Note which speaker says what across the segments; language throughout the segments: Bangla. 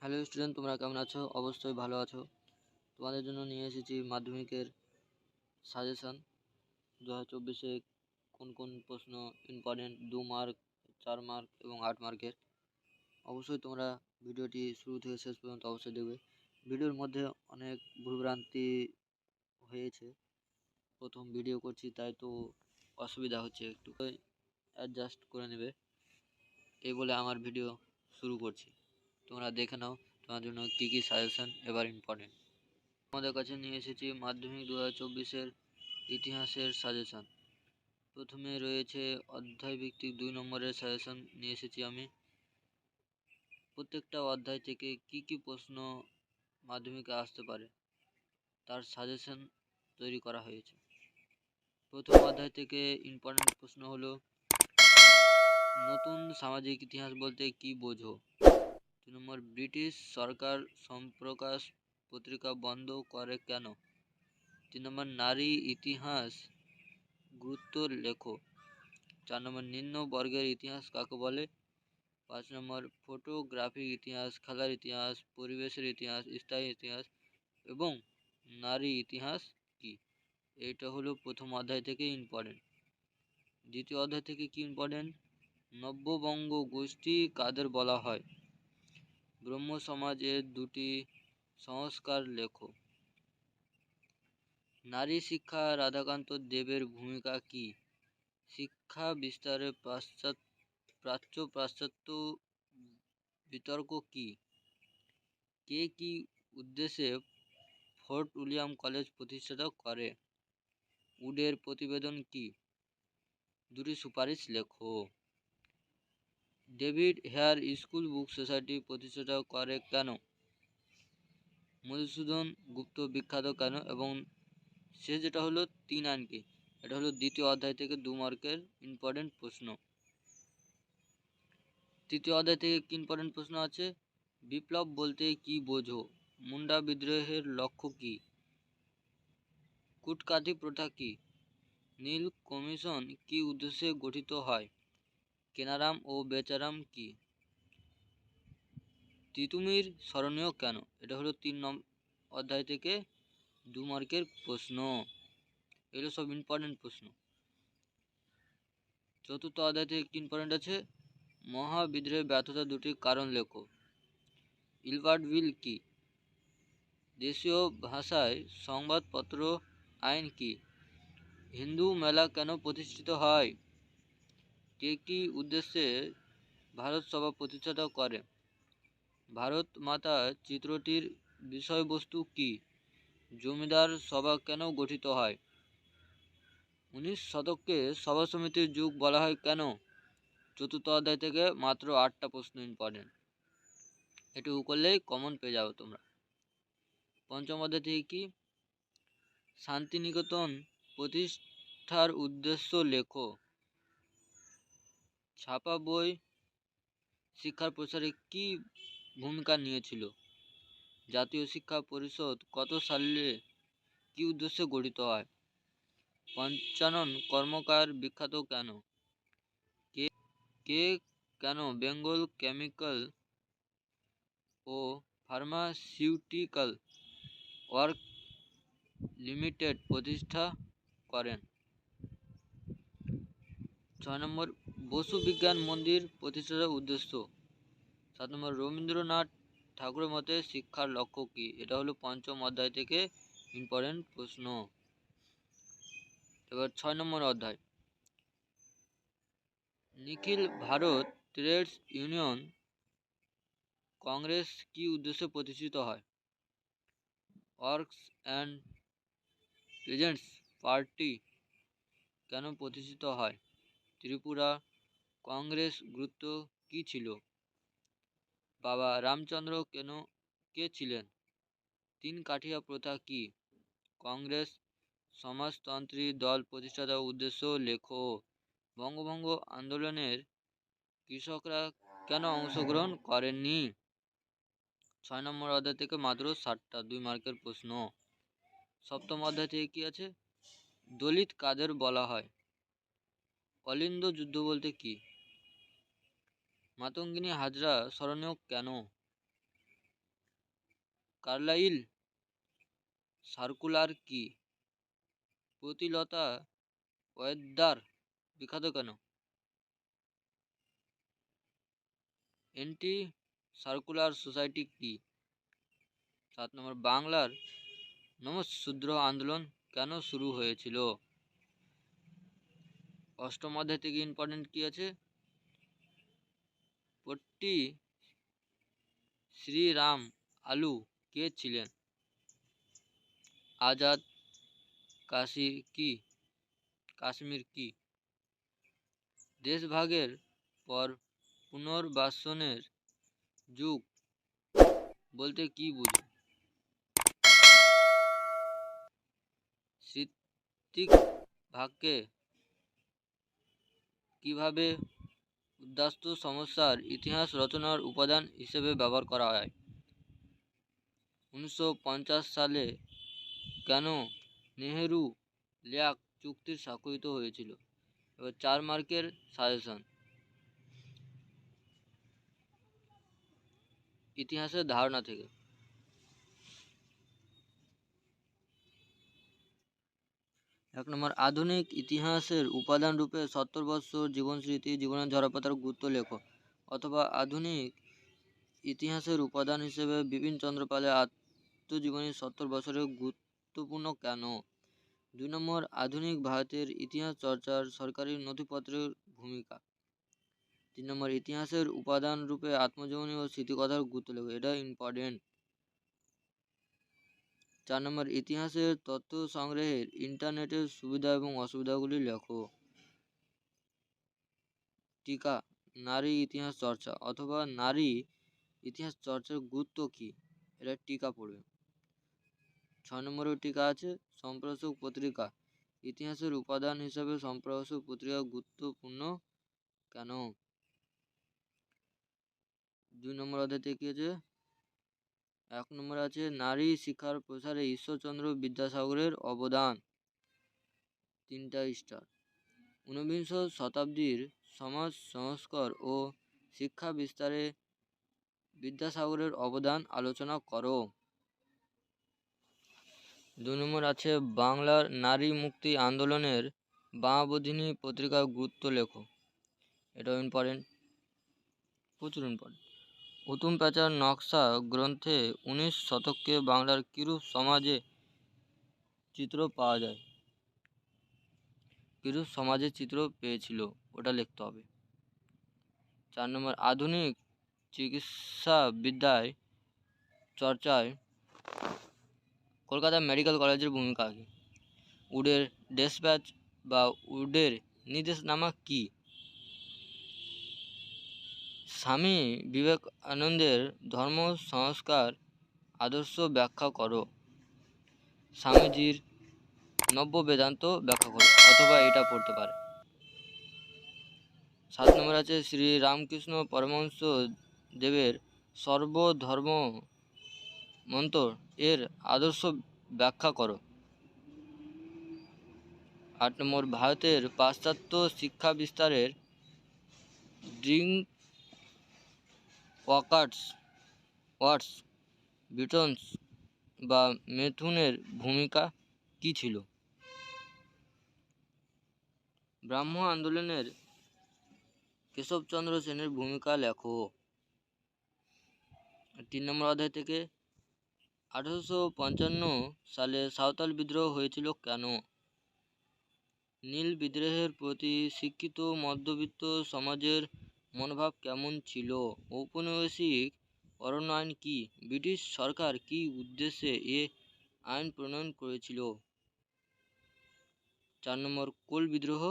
Speaker 1: হ্যালো স্টুডেন্ট, তোমরা কেমন আছো? অবশ্যই ভালো আছো। তোমাদের জন্য নিয়ে এসেছি মাধ্যমিকের সাজেশন 2024-এ কোন কোন প্রশ্ন ইম্পর্টেন্ট 2 মার্ক, 4 মার্ক এবং 8 মার্কের। অবশ্যই তোমরা ভিডিওটি শুরু থেকে শেষ পর্যন্ত অবশ্যই দেখবে। ভিডিওর মধ্যে অনেক ভুলভ্রান্তি হয়েছে, প্রথম ভিডিও করছি তাই তো অসুবিধা হচ্ছে, একটু অ্যাডজাস্ট করে নেবে। এই বলে আমার ভিডিও শুরু করছি, তোমরা দেখে নাও তোমার জন্য কী কী সাজেশন এবার ইম্পর্টেন্ট। আমাদের কাছে নিয়ে এসেছি মাধ্যমিক 2024-এর ইতিহাসের সাজেশন। প্রথমে রয়েছে অধ্যায় ভিত্তিক 2 নম্বরের সাজেশন নিয়ে এসেছি আমি। প্রত্যেকটা অধ্যায় থেকে কি কি প্রশ্ন মাধ্যমিকে আসতে পারে তার সাজেশন তৈরি করা হয়েছে। প্রথম অধ্যায় থেকে ইম্পর্টেন্ট প্রশ্ন হলো, নতুন সামাজিক ইতিহাস বলতে কি বোঝো? 2 নম্বর, ব্রিটিশ সরকার সম্প্রকাশ পত্রিকা বন্ধ করে কেন? 3 নম্বর, নারী ইতিহাস গুরুত্ব লেখো। 4 নম্বর, নিম্ন বর্গের ইতিহাস কাকে বলে? 5 নম্বর, ফটোগ্রাফিক ইতিহাস, খেলার ইতিহাস, পরিবেশের ইতিহাস, স্থায়ী ইতিহাস এবং নারী ইতিহাস কি? এইটা হলো প্রথম অধ্যায় থেকে ইম্পর্টেন্ট। দ্বিতীয় অধ্যায় থেকে কি ইম্পর্টেন্ট? নব্যবঙ্গ গোষ্ঠী কাদের বলা হয়? ব্রহ্ম সমাজের 2টি সংস্কার লেখো। নারী শিক্ষা রাধাকান্ত দেবের ভূমিকা কি? শিক্ষা বিস্তারে প্রাচ্য পাশ্চাত্য বিতর্ক কি? কে কি উদ্দেশ্যে ফোর্ট উইলিয়াম কলেজ প্রতিষ্ঠা করে? উডের প্রতিবেদন কি? 2টি সুপারিশ লেখো। David Hare school book society প্রতিষ্ঠা করে কেন? মধুসূদন গুপ্ত বিখ্যাত কেন? এবং শেষ যেটা হলো 3 আইন কি? এটা হলো দ্বিতীয় অধ্যায় থেকে 2 মার্কের ইম্পর্টেন্ট প্রশ্ন। তৃতীয় অধ্যায় থেকে কি ইম্পর্টেন্ট প্রশ্ন আছে? বিপ্লব বলতে কি বোঝো? মুন্ডা বিদ্রোহের লক্ষ্য কি? কুটকাঠি প্রথা কি? নীল কমিশন কি উদ্দেশ্যে গঠিত হয়? কেনারাম ও বেচারাম কি? তিতুমির স্মরণীয় কেন? এটা হলো 3 অধ্যায় থেকে 2 মার্কের প্রশ্ন। এগুলো সব ইম্পর্টেন্ট প্রশ্ন। চতুর্থ অধ্যায় থেকে কি ইম্পর্টেন্ট আছে? মহাবিদ্রোহের ব্যর্থতা 2টি কারণ লেখো। ইলবার্ট বিল কি? দেশীয় ভাষায় সংবাদপত্র আইন কি? হিন্দু মেলা কেন প্রতিষ্ঠিত হয়? কে কি উদ্দেশ্যে ভারত সভা প্রতিষ্ঠা করে? ভারত মাতা চিত্রটির বিষয়বস্তু কি? জমিদার সভা কেন গঠিত হয়? 19 শতককে সভা সমিতির যুগ বলা হয় কেন? চতুর্থ অধ্যায় থেকে মাত্র 8টা প্রশ্ন ইম্পর্টেন্ট, এটুকু করলেই কমন পেয়ে যাবে তোমরা। পঞ্চম অধ্যায় থেকে কি? শান্তিনিকেতন প্রতিষ্ঠার উদ্দেশ্য লেখো। ছাপা বই শিক্ষার প্রসারে কি ভূমিকা নিয়েছিল? জাতীয় শিক্ষা পরিষদ কত সালে কি উদ্দেশ্যে গঠিত হয়? পঞ্চানন কর্মকার বিখ্যাত কেন? কে কে কেন বেঙ্গল কেমিক্যাল ও ফার্মাসিউটিক্যাল ওয়ার্ক লিমিটেড প্রতিষ্ঠা করেন? 6 নম্বর, বসু বিজ্ঞান মন্দির প্রতিষ্ঠার উদ্দেশ্য। 7 নম্বর, রবীন্দ্রনাথ ঠাকুরের মতে শিক্ষার লক্ষ্য কি? এটা হলো পঞ্চম অধ্যায় থেকে ইম্পর্টেন্ট প্রশ্ন। এবার 6 নম্বর অধ্যায়, নিখিল ভারত ট্রেডস ইউনিয়ন কংগ্রেস কি উদ্দেশ্যে প্রতিষ্ঠিত হয়? ওয়ার্কস অ্যান্ড পেজেন্টস পার্টি কেন প্রতিষ্ঠিত হয়? ত্রিপুরা কংগ্রেস গুরুত্ব কি ছিল? বাবা রামচন্দ্র কে ছিলেন? 3 কাঠিয়া প্রথা কি? কংগ্রেস সমাজতন্ত্রী দল প্রতিষ্ঠার উদ্দেশ্য লেখো। বঙ্গভঙ্গ আন্দোলনের কৃষকরা কেন অংশগ্রহণ করেননি? 6 নম্বর অধ্যায় থেকে মাত্র 7টা 2 মার্কের প্রশ্ন। সপ্তম অধ্যায় থেকে কি আছে? দলিত কাদের বলা হয়? অলিন্দ যুদ্ধ বলতে কি? মাতঙ্গিনী হাজরা স্মরণীয় কেন? কার্লাইল সার্কুলার কি? প্রতিলতা ওয়েদার বিখ্যাত কেন? অ্যান্টি সার্কুলার সোসাইটি কি? 7 নম্বর, বাংলার নমঃশূদ্র আন্দোলন কেন শুরু হয়েছিল? অষ্টম অধ্যায় থেকে ইম্পর্টেন্ট কি আছে? পট্টি শ্রীরাম আলু কে ছিলেন? আজাদ কাশ্মীর কি? দেশভাগের পর পুনর্বাসনের যুগ বলতে কি বুঝো? ঋত্বিক ভাগকে কিভাবে উদ্বাস্তু সমস্যার ইতিহাস রচনার উপাদান হিসেবে ব্যবহার করা হয়? 1950 সালে কেন নেহেরু লেক চুক্তি স্বাক্ষরিত হয়েছিল? এবার 4 মার্কের সাজেশন। ইতিহাসের ধারণা থেকে। 1 নম্বর, আধুনিক ইতিহাসের উপাদান রূপে 70 বছর জীবনস্মৃতি জীবনের ঝরাপাতার গুরুত্ব লেখো। অথবা আধুনিক ইতিহাসের উপাদান হিসেবে বিপিন চন্দ্র পালের আত্মজীবনী 70 বছরের গুরুত্বপূর্ণ কেন? 2 নম্বর, আধুনিক ভারতের ইতিহাস চর্চার সরকারি নথিপত্রের ভূমিকা। 3 নম্বর, ইতিহাসের উপাদান রূপে আত্মজীবনী ও স্মৃতিকথার গুরুত্ব লেখো। এটা ইম্পর্টেন্ট। 4 নম্বর, ইতিহাসের তথ্য সংগ্রহের ইন্টারনেটের সুবিধা এবং অসুবিধাগুলি লেখো। টিকা, নারী ইতিহাস চর্চা অথবা নারী ইতিহাস চর্চার গুরুত্ব কি? এটা টিকা পড়বে। 6 নম্বরের টিকা আছে সম্প্রসারক পত্রিকা ইতিহাসের উপাদান হিসাবে সম্প্রসারক পত্রিকা গুরুত্বপূর্ণ কেন? 2 নম্বর অধ্যায় থেকে আছে 1 নম্বর আছে নারী শিক্ষার প্রসারে ঈশ্বরচন্দ্র বিদ্যাসাগরের অবদান। 3টা স্টার। 19বিংশ শতাব্দীর সমাজ সংস্কার ও শিক্ষা বিস্তারে বিদ্যাসাগরের অবদান আলোচনা করো। 2 নম্বর আছে বাংলার নারী মুক্তি আন্দোলনের বামাবোধিনী পত্রিকার গুরুত্ব লেখো। এটাও ইম্পর্টেন্ট, প্রচুর ইম্পর্টেন্ট। হুতুম প্যাঁচার নকশা গ্রন্থে 19 শতকে বাংলার কিরূপ সমাজে চিত্র পাওয়া যায়? কিরূপ সমাজের চিত্র পেয়েছিল ওটা লিখতে হবে। 4 নম্বর, আধুনিক চিকিৎসা বিদ্যায় চর্চায় কলকাতা মেডিকেল কলেজের ভূমিকা কি? উডের ডেসপ্যাচ বা উডের নির্দেশনামা কি? স্বামী বিবেকানন্দের ধর্ম সংস্কার আদর্শ ব্যাখ্যা করো। স্বামীজির নব্য বেদান্ত ব্যাখ্যা করো, অথবা এটা পড়তে পারে। 7 নম্বর আছে শ্রী রামকৃষ্ণ পরমহংস দেবের সর্বধর্ম মন্ত্র এর আদর্শ ব্যাখ্যা করো। 8 নম্বর, ভারতের পাশ্চাত্য শিক্ষা বিস্তারের ড্রিঙ্ক ওয়ার্স বিটন্স বা মেথুনের ভূমিকা কি ছিল? ব্রাহ্ম আন্দোলনের কেশবচন্দ্র সেনের ভূমিকা লেখো। 3 নম্বর অধ্যায় থেকে 1855 সালে সাঁওতাল বিদ্রোহ হয়েছিল কেন? নীল বিদ্রোহের প্রতি শিক্ষিত মধ্যবিত্ত সমাজের মনোভাব কেমন ছিল? ঔপনিবেশিক অরণ্য আইন কি? ব্রিটিশ সরকার কি উদ্দেশ্যে এ আইন প্রণয়ন করেছিল? 4 নম্বর, কোল বিদ্রোহ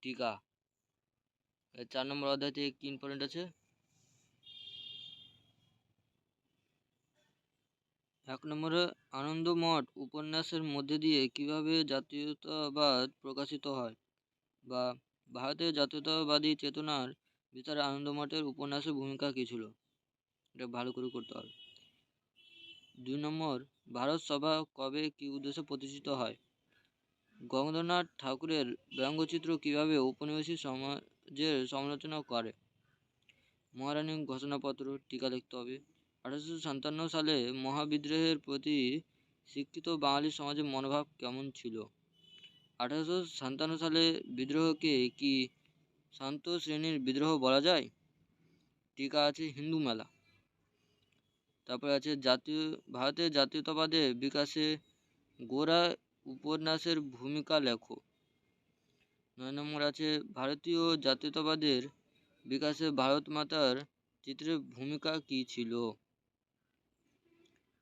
Speaker 1: টিকা। 4 নম্বর অধ্যায় থেকে কি ইম্পর্টেন্ট আছে? 1 নম্বরে আনন্দমঠ উপন্যাসের মধ্যে দিয়ে কিভাবে জাতীয়তাবাদ প্রকাশিত হয় বা ভারতের জাতীয়তাবাদী চেতনার বিচারে আনন্দমঠের উপন্যাসের ভূমিকা কী ছিল? এটা ভালো করে করতে হবে। 2 নম্বর, ভারত সভা কবে কি উদ্দেশ্যে প্রতিষ্ঠিত হয়? গঙ্গাধরনাথ ঠাকুরের ব্যঙ্গচিত্র কিভাবে ঔপনিবেশিক সমাজের সমালোচনা করে? মহারানীর ঘোষণাপত্র টিকা লিখতে হবে। 1857 সালে মহাবিদ্রোহের প্রতি শিক্ষিত বাঙালি সমাজের মনোভাব কেমন ছিল? 1857 সালে বিদ্রোহকে কি শান্ত শ্রেণীর বিদ্রোহ বলা যায়? টিকা আছে হিন্দু মেলা। তারপরে আছে ভারতের জাতীয়তাবাদের বিকাশে গোরা উপন্যাসের ভূমিকা লেখো। 9 নম্বর আছে ভারতীয় জাতীয়তাবাদের বিকাশে ভারত মাতার চিত্রের ভূমিকা কী ছিল?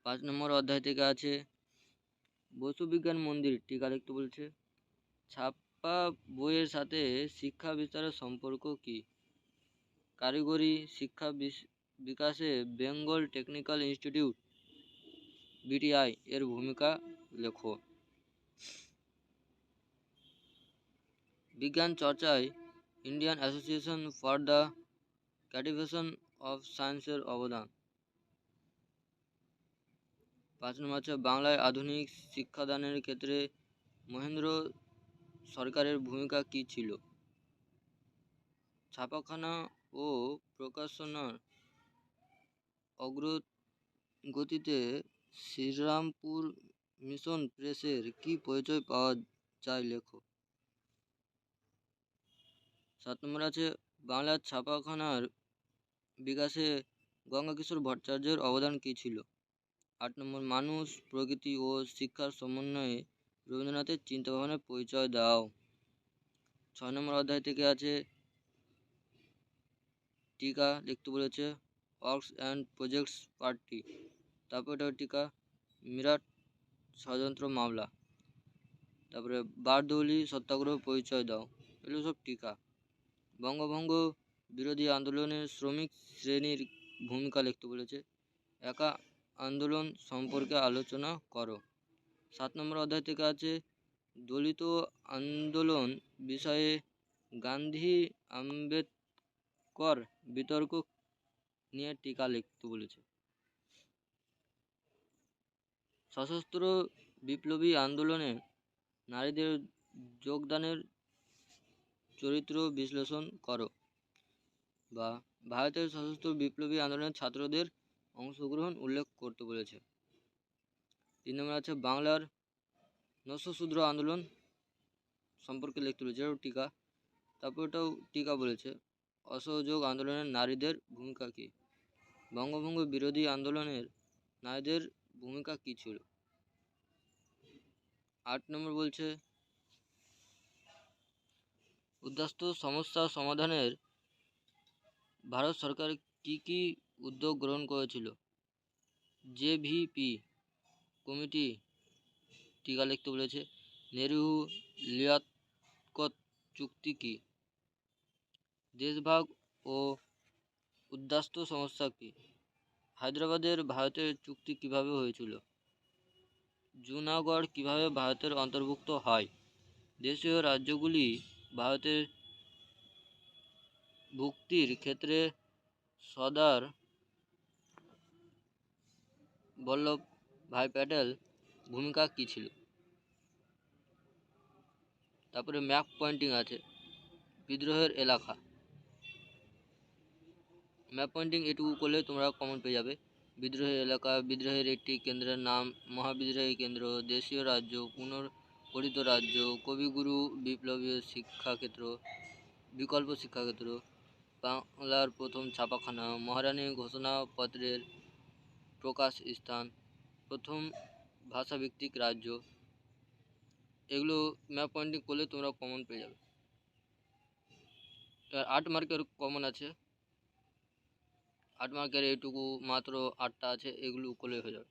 Speaker 1: 5 নম্বর অধ্যায় থেকে আছে বসু বিজ্ঞান মন্দির। টিকা লিখতে বলছে। ছাপা বইয়ের সাথে শিক্ষা বিস্তারের সম্পর্ক কী? কারিগরি শিক্ষা বিকাশে বেঙ্গল টেকনিক্যাল ইনস্টিটিউট বিটিআই এর ভূমিকা লেখো। বিজ্ঞান চর্চায় Indian association for the cultivation of সায়েন্সের অবদান। 5 নম্বর আছে বাংলায় আধুনিক শিক্ষাদানের ক্ষেত্রে মহেন্দ্র সরকারের ভূমিকা কী ছিল? ছাপাখানা ও প্রকাশনার অগ্রগতিতে শ্রীরামপুর মিশন প্রেসের কি পরিচয় পাওয়া যায় লেখো। 7 নম্বর আছে বাংলার ছাপাখানার বিকাশে গঙ্গাকিশোর ভট্টাচার্যের অবদান কী ছিল? 8 নম্বর মানুষ প্রকৃতি ও শিক্ষার সমন্বয়ে রবীন্দ্রনাথের চিন্তাভাবনার পরিচয় দাও। 6 নম্বর অধ্যায় থেকে আছে টিকা লিখতে বলেছে ওয়ার্কস অ্যান্ড প্রজেক্টস পার্টি। তারপরে এটা টিকা মিরাট ষড়যন্ত্র মামলা। তারপরে বারদৌলি সত্যাগ্রহ পরিচয় দাও। এগুলো সব টিকা। বঙ্গভঙ্গ বিরোধী আন্দোলনের শ্রমিক শ্রেণীর ভূমিকা লিখতে বলেছে। একা আন্দোলন সম্পর্কে আলোচনা করো। 7 নম্বর অধ্যায় থেকে আছে দলিত আন্দোলন বিষয়ে গান্ধী আম্বেদকর বিতর্ক নিয়ে টিকা লিখতে বলেছে। সশস্ত্র বিপ্লবী আন্দোলনে নারীদের যোগদানের চরিত্র বিশ্লেষণ করো। বা ভারতের সশস্ত্র বিপ্লবী আন্দোলনের ছাত্রদের অংশগ্রহণ উল্লেখ করতে বলেছে। 3 নম্বর আছে বাংলার নস্যশূদ্র আন্দোলন সম্পর্কে লিখতে বলেছে, এটাও টিকা। তারপর এটাও টিকা বলেছে অসহযোগ আন্দোলনের নারীদের ভূমিকা কী? বঙ্গভঙ্গ বিরোধী আন্দোলনের নারীদের ভূমিকা কী ছিল? 8 নম্বর বলছে উদ্বাস্তু সমস্যা সমাধানের ভারত সরকার কি কি উদ্যোগ গ্রহণ করেছিল? জেভিপি কমিটি টিকা লিখতে বলেছে। নেহরু লিয়াকত চুক্তি কি? দেশভাগ ও উদ্বাস্তু সমস্যা কি? হায়দ্রাবাদের ভারতের চুক্তি কিভাবে হয়েছিল? জুনাগড় কিভাবে ভারতের অন্তর্ভুক্ত হয়? দেশীয় রাজ্যগুলি ভারতের ভুক্তির ক্ষেত্রে সর্দার বল্লভ ভাই প্যাটেল ভূমিকা কী ছিল? তারপরে ম্যাপ পয়েন্টিং আছে বিদ্রোহের এলাকা। ম্যাপ পয়েন্টিং এটুকু করলে তোমরা কমন পেয়ে যাবে। বিদ্রোহের এলাকা, বিদ্রোহের একটি কেন্দ্রের নাম, মহাবিদ্রোহী কেন্দ্র, দেশীয় রাজ্য, পুনর্গঠিত রাজ্য, কবিগুরু, বিপ্লবী শিক্ষাক্ষেত্র, বিকল্প শিক্ষাক্ষেত্র, বাংলার প্রথম ছাপাখানা, মহারানী ঘোষণাপত্রের প্রকাশ স্থান, প্রথম ভাষাভিত্তিক রাজ্য। এগুলো ম্যাপ পয়েন্টিং করলে তোমরা কমন পেয়ে যাবে। 8 মার্কের কমন আছে। 8 মার্কের এইটুকু মাত্র 8টা আছে, এগুলো করলে হয়ে যাবে।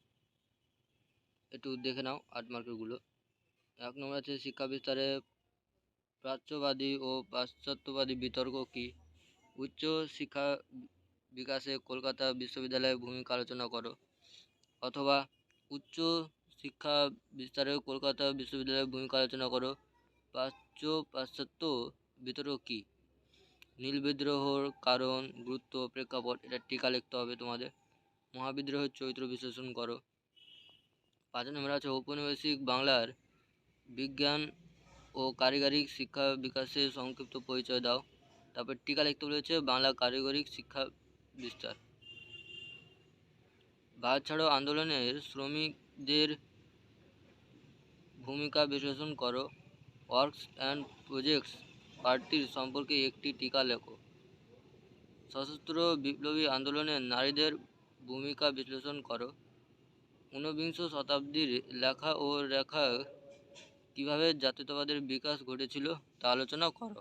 Speaker 1: একটু দেখে নাও 8 মার্কেরগুলো। 1 নম্বর আছে শিক্ষা বিস্তারে প্রাচ্যবাদী ও পাশ্চাত্যবাদী বিতর্ক কি? উচ্চ শিক্ষা বিকাশে কলকাতা বিশ্ববিদ্যালয়ের ভূমিকা আলোচনা করো। অথবা উচ্চ শিক্ষা বিস্তারে কলকাতা বিশ্ববিদ্যালয়ের ভূমিকা আলোচনা করো। পাশ্চাত্য বিতর্ক কি? নীল বিদ্রোহর কারণ, গুরুত্ব, প্রেক্ষাপট, এটা টিকা লিখতে হবে তোমাদের। মহাবিদ্রোহের চরিত্র বিশ্লেষণ করো। 5 নম্বর আছে ঔপনিবেশিক বাংলার বিজ্ঞান ও কারিগরি শিক্ষা বিকাশের সংক্ষিপ্ত পরিচয় দাও। তারপর টিকা লিখতে বলেছে বাংলা কারিগরি শিক্ষা বিস্তার। ভারত ছাড়ো আন্দোলনের শ্রমিকদের ভূমিকা বিশ্লেষণ করো। ওয়ার্কস অ্যান্ড প্রজেক্টস পার্টির সম্পর্কে একটি টিকা লেখো। সশস্ত্র বিপ্লবী আন্দোলনে নারীদের ভূমিকা বিশ্লেষণ করো। ঊনবিংশ শতাব্দীর লেখা ও রেখা কিভাবে জাতীয়তাবাদের বিকাশ ঘটেছিল তা আলোচনা করো।